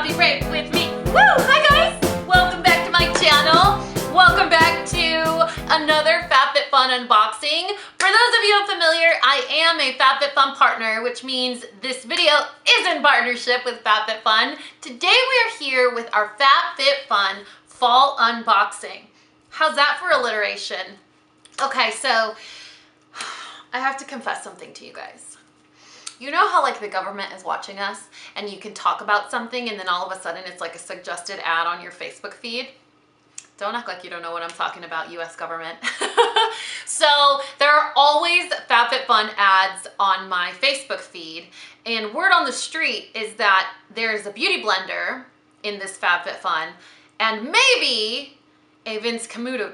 Coffee Break with me. Woo! Hi guys! Welcome back to my channel. Welcome back to another FabFitFun unboxing. For those of you unfamiliar, I am a FabFitFun partner, which means this video is in partnership with FabFitFun. Today we are here with our FabFitFun Fall unboxing. How's that for alliteration? Okay, so I have to confess something to you guys. You know how like the government is watching us and you can talk about something and then all of a sudden it's like a suggested ad on your Facebook feed? Don't act like you don't know what I'm talking about, US government. So there are always FabFitFun ads on my Facebook feed, and word on the street is that there's a beauty blender in this FabFitFun and maybe a Vince Camuto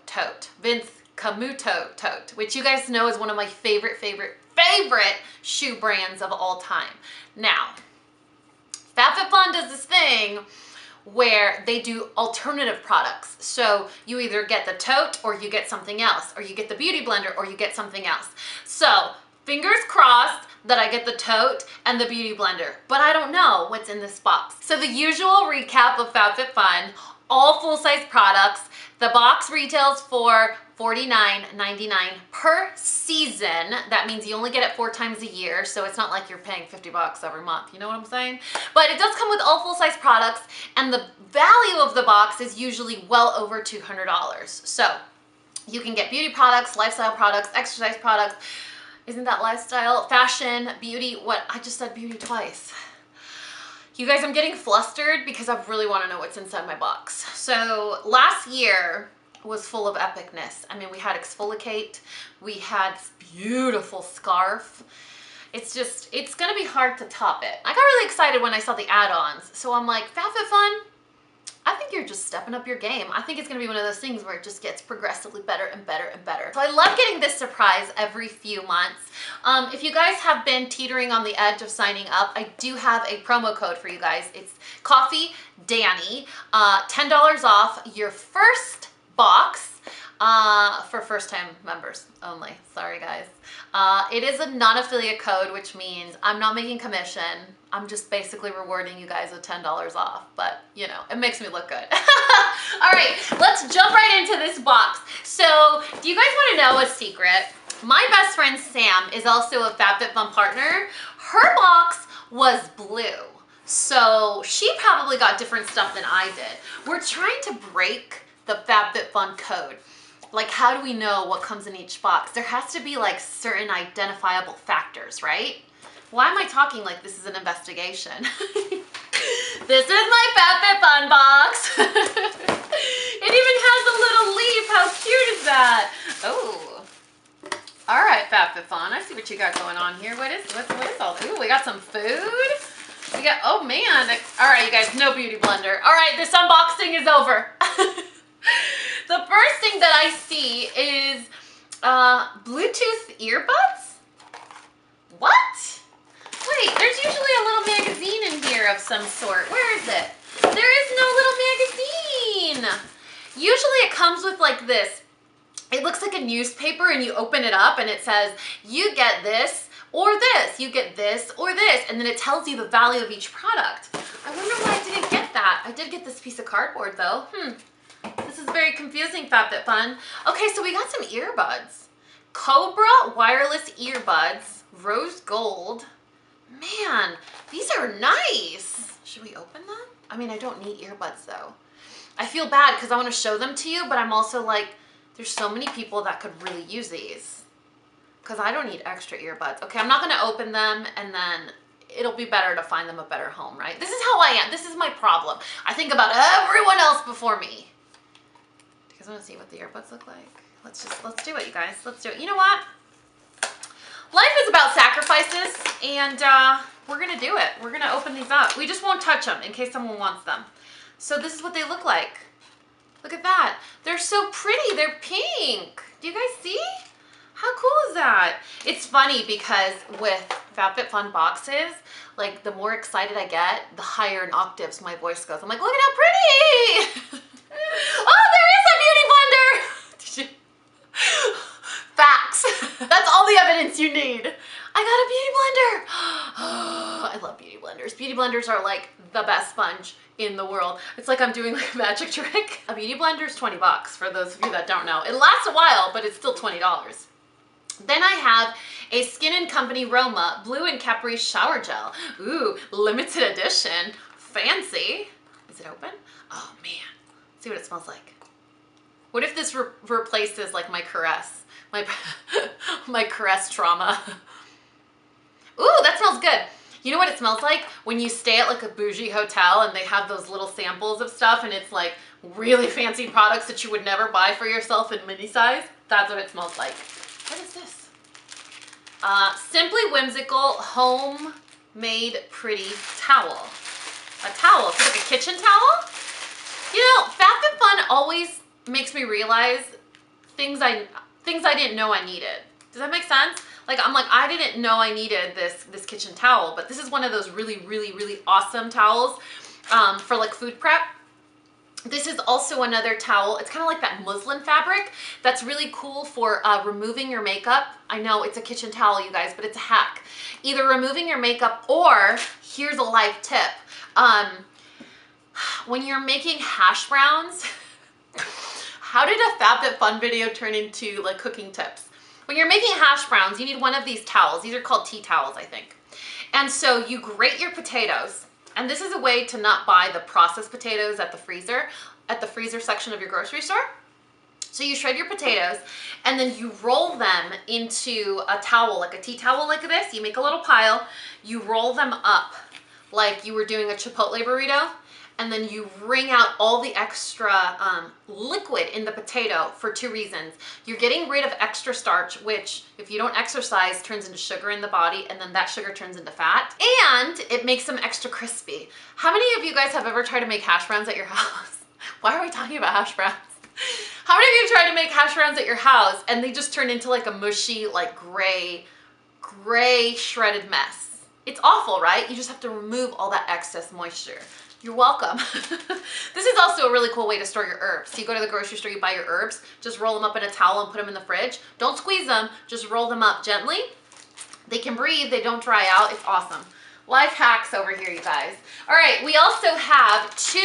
tote. Vince Camuto tote, which you guys know is one of my favorite shoe brands of all time. Now, FabFitFun does this thing where they do alternative products. So you either get the tote or you get something else, or you get the beauty blender or you get something else. So fingers crossed that I get the tote and the beauty blender, but I don't know what's in this box. So the usual recap of FabFitFun, all full-size products. The box retails for $49.99 per season. That means you only get it 4 times a year, so it's not like you're paying 50 bucks every month, you know what I'm saying? But it does come with all full-size products, and the value of the box is usually well over $200. So you can get beauty products, lifestyle products, exercise products. Isn't that lifestyle? Fashion, beauty, what? I just said beauty twice. You guys, I'm getting flustered because I really want to know what's inside my box. So last year was full of epicness. I mean, we had Exfoliate, we had this beautiful scarf. It's gonna be hard to top it. I got really excited when I saw the add-ons. So I'm like, FabFitFun, I think you're just stepping up your game. I think it's gonna be one of those things where it just gets progressively better and better and better. So I love getting this surprise every few months. If you guys have been teetering on the edge of signing up, I do have a promo code for you guys. It's CoffeeDani, $10 off your first box for first-time members only. Sorry, guys. It is a non-affiliate code, which means I'm not making commission. I'm just basically rewarding you guys with $10 off, but you know, it makes me look good. All right, let's jump right into this box. So, do you guys want to know a secret? My best friend Sam is also a FabFitFun partner. Her box was blue, so she probably got different stuff than I did. We're trying to break the FabFitFun code. Like, how do we know what comes in each box? There has to be like certain identifiable factors, right? Why am I talking like this is an investigation? This is my FabFitFun box. It even has a little leaf. How cute is that? Oh. All right, FabFitFun. I see what you got going on here. What is all this? Ooh, we got some food. We got, oh man. All right, you guys, no beauty blender. All right, this unboxing is over. The first thing that I see is Bluetooth earbuds? What? Wait, there's usually a little magazine in here of some sort. Where is it? There is no little magazine. Usually it comes with like this. It looks like a newspaper and you open it up and it says, you get this or this, you get this or this, and then it tells you the value of each product. I wonder why I didn't get that. I did get this piece of cardboard though. This is very confusing, FabFitFun. Okay, so we got some earbuds. Cobra wireless earbuds, rose gold. Man, these are nice. Should we open them? I mean, I don't need earbuds though. I feel bad because I want to show them to you, but I'm also like, there's so many people that could really use these because I don't need extra earbuds. Okay, I'm not going to open them, and then it'll be better to find them a better home, right? This is how I am. This is my problem. I think about everyone else before me. Do you guys want to see what the earbuds look like? Let's do it, you guys. Let's do it. You know what? Life is about sacrifices, and we're going to do it. We're going to open these up. We just won't touch them in case someone wants them. So this is what they look like. Look at that. They're so pretty. They're pink. Do you guys see? How cool is that? It's funny because with FabFitFun boxes, like the more excited I get, the higher in octaves my voice goes. I'm like, look at how pretty! Oh, there is a beauty blender! Facts. That's all the evidence you need. I got a beauty blender. love beauty blenders. Beauty blenders are like the best sponge in the world. It's like I'm doing like a magic trick. A beauty blender is 20 bucks for those of you that don't know. It lasts a while, but it's still $20. Then I have a Skin & Company Roma Blue and Capri Shower Gel. Ooh, limited edition. Fancy. Is it open? Oh man. Let's see what it smells like. What if this replaces like my caress? My caress trauma. Ooh, that smells good. You know what it smells like? When you stay at like a bougie hotel and they have those little samples of stuff and it's like really fancy products that you would never buy for yourself in mini size. That's what it smells like. What is this? Simply Whimsical Homemade Pretty Towel. A towel, so like a kitchen towel? You know, FabFitFun always makes me realize things I didn't know I needed. Does that make sense? Like, I'm like, I didn't know I needed this kitchen towel, but this is one of those really, really, really awesome towels for like food prep. This is also another towel. It's kind of like that muslin fabric that's really cool for removing your makeup. I know it's a kitchen towel, you guys, but it's a hack. Either removing your makeup or, here's a life tip. When you're making hash browns, how did a FabFitFun video turn into like cooking tips? When you're making hash browns, you need one of these towels. These are called tea towels, I think. And so you grate your potatoes. And this is a way to not buy the processed potatoes at the freezer section of your grocery store. So you shred your potatoes and then you roll them into a towel, like a tea towel like this. You make a little pile, you roll them up like you were doing a Chipotle burrito, and then you wring out all the extra liquid in the potato for two reasons. You're getting rid of extra starch, which if you don't exercise turns into sugar in the body, and then that sugar turns into fat, and it makes them extra crispy. How many of you guys have ever tried to make hash browns at your house? Why are we talking about hash browns? How many of you tried to make hash browns at your house and they just turn into like a mushy, like gray shredded mess? It's awful, right? You just have to remove all that excess moisture. You're welcome. This is also a really cool way to store your herbs. So you go to the grocery store, you buy your herbs, just roll them up in a towel and put them in the fridge. Don't squeeze them, just roll them up gently. They can breathe, they don't dry out. It's awesome. Life hacks over here, you guys. All right, we also have 2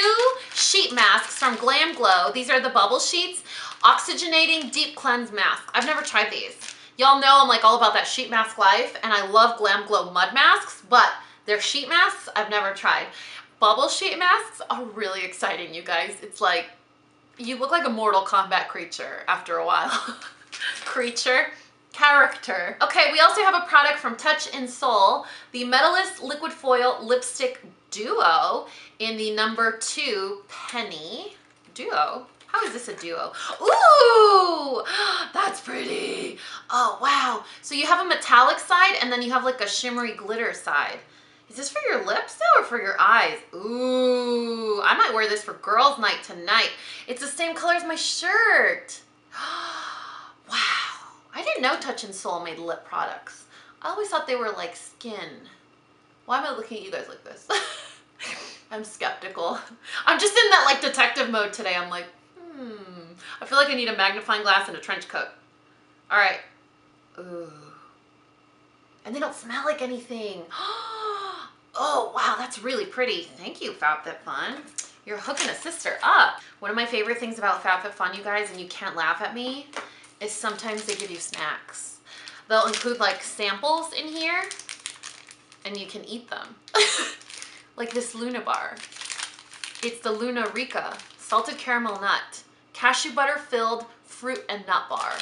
sheet masks from Glam Glow. These are the bubble sheets, oxygenating deep cleanse mask. I've never tried these. Y'all know I'm like all about that sheet mask life, and I love Glam Glow mud masks, but their sheet masks I've never tried. Bubble sheet masks are really exciting, you guys. It's like, you look like a Mortal Kombat creature after a while. Character. Okay, we also have a product from Touch in Soul, the Metalist Liquid Foil Lipstick Duo in the number 2 penny. Duo? How is this a duo? Ooh, that's pretty. Oh, wow. So you have a metallic side and then you have like a shimmery glitter side. Is this for your lips though or for your eyes? Ooh, I might wear this for girls' night tonight. It's the same color as my shirt. Wow, I didn't know Touch in Soul made lip products. I always thought they were like skin. Why am I looking at you guys like this? I'm skeptical. I'm just in that like detective mode today. I'm like, I feel like I need a magnifying glass and a trench coat. All right. Ooh. And they don't smell like anything. Oh, wow, that's really pretty. Thank you, FabFitFun. You're hooking a sister up. One of my favorite things about FabFitFun, you guys, and you can't laugh at me, is sometimes they give you snacks. They'll include like samples in here, and you can eat them. Like this Luna bar. It's the Luna Rica salted caramel nut, cashew butter filled fruit and nut bar.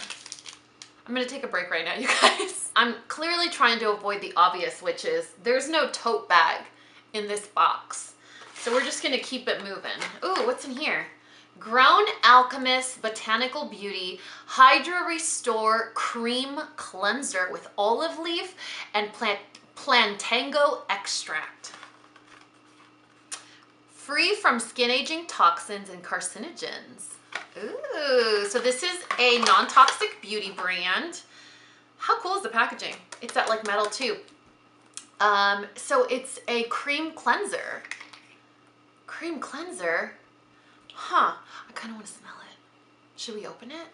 I'm gonna take a break right now, you guys. I'm clearly trying to avoid the obvious, which is there's no tote bag in this box. So we're just gonna keep it moving. Ooh, what's in here? Grown Alchemist Botanical Beauty Hydra Restore Cream Cleanser with olive leaf and plantango extract. Free from skin aging toxins and carcinogens. Ooh, so this is a non-toxic beauty brand. How cool is the packaging? It's that like metal tube. So it's a cream cleanser. Cream cleanser? Huh, I kind of want to smell it. Should we open it?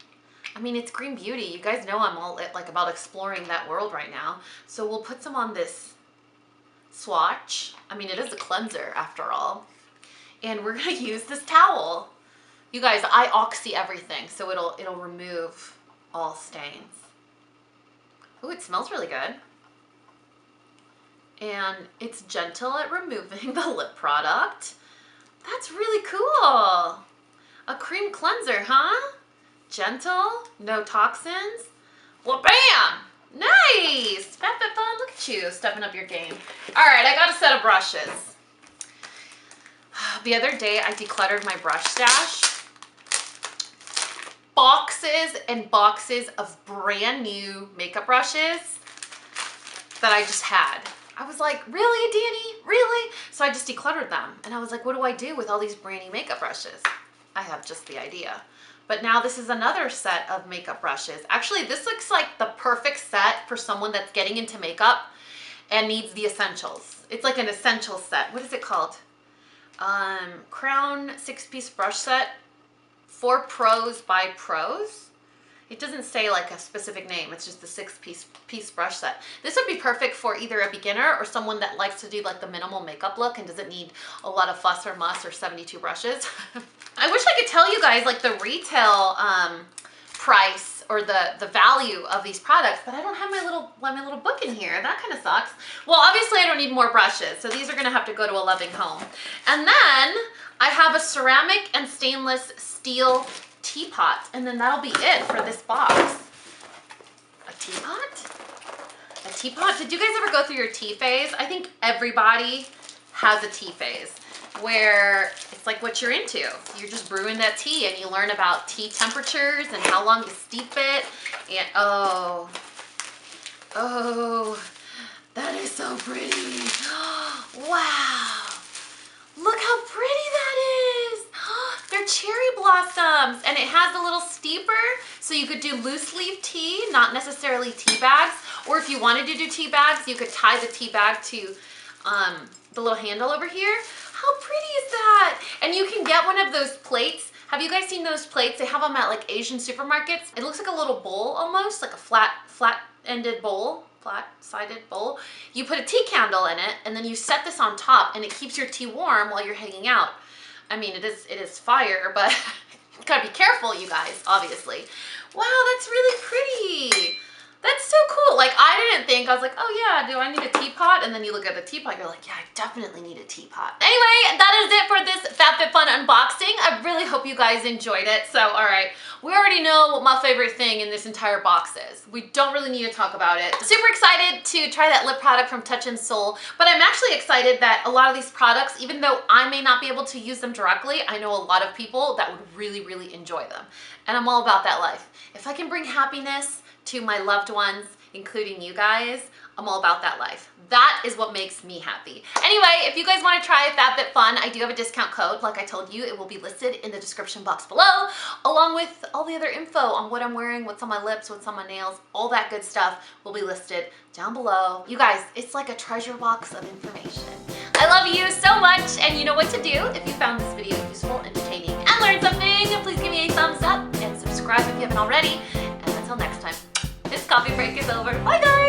I mean, it's green beauty. You guys know I'm all like about exploring that world right now. So we'll put some on this swatch. I mean, it is a cleanser after all. And we're gonna use this towel. You guys, I oxy everything, so it'll remove all stains. Ooh, it smells really good. And it's gentle at removing the lip product. That's really cool. A cream cleanser, huh? Gentle, no toxins. Well, bam! Nice! FabFitFun, look at you, stepping up your game. All right, I got a set of brushes. The other day, I decluttered my brush stash. Boxes and boxes of brand new makeup brushes that I just had. I was like, really, Dani? Really? So I just decluttered them. And I was like, what do I do with all these brand new makeup brushes? I have just the idea. But now this is another set of makeup brushes. Actually, this looks like the perfect set for someone that's getting into makeup and needs the essentials. It's like an essential set. What is it called? Crown 6-piece brush set for pros by pros. It doesn't say like a specific name. It's just the 6-piece brush set. This would be perfect for either a beginner or someone that likes to do like the minimal makeup look and doesn't need a lot of fuss or muss or 72 brushes. I wish I could tell you guys like the retail price or the value of these products, but I don't have my little book in here. That kind of sucks. Well, obviously I don't need more brushes, so these are gonna have to go to a loving home. And then I have a ceramic and stainless steel teapot, and then that'll be it for this box. A teapot? A teapot? Did you guys ever go through your tea phase? I think everybody has a tea phase where it's like what you're into. You're just brewing that tea and you learn about tea temperatures and how long to steep it. And oh, that is so pretty. Wow. Look how pretty that is. They're cherry blossoms, and it has a little steeper, so you could do loose leaf tea, not necessarily tea bags, or if you wanted to do tea bags, you could tie the tea bag to the little handle over here. How pretty is that? And you can get one of those plates. Have you guys seen those plates? They have them at like Asian supermarkets. It looks like a little bowl almost, like a flat-ended bowl. Flat-sided bowl. You put a tea candle in it, and then you set this on top, and it keeps your tea warm while you're hanging out. I mean, it is fire, but you gotta be careful, you guys, obviously. Wow, that's really pretty. That's so cool. Like, I didn't think, I was like, oh yeah, do I need a teapot? And then you look at the teapot, you're like, yeah, I definitely need a teapot. Anyway, that is it for this FabFitFun unboxing. I really hope you guys enjoyed it. So, all right, we already know what my favorite thing in this entire box is. We don't really need to talk about it. Super excited to try that lip product from Touch and Soul, but I'm actually excited that a lot of these products, even though I may not be able to use them directly, I know a lot of people that would really, really enjoy them. And I'm all about that life. If I can bring happiness to my loved ones, including you guys, I'm all about that life. That is what makes me happy. Anyway, if you guys want to try FabFitFun, I do have a discount code. Like I told you, it will be listed in the description box below, along with all the other info on what I'm wearing, what's on my lips, what's on my nails, all that good stuff will be listed down below. You guys, it's like a treasure box of information. I love you so much, and you know what to do. If you found this video useful, entertaining, and learned something, please give me a thumbs up and subscribe if you haven't already. And until next time, this coffee break is over. Bye guys!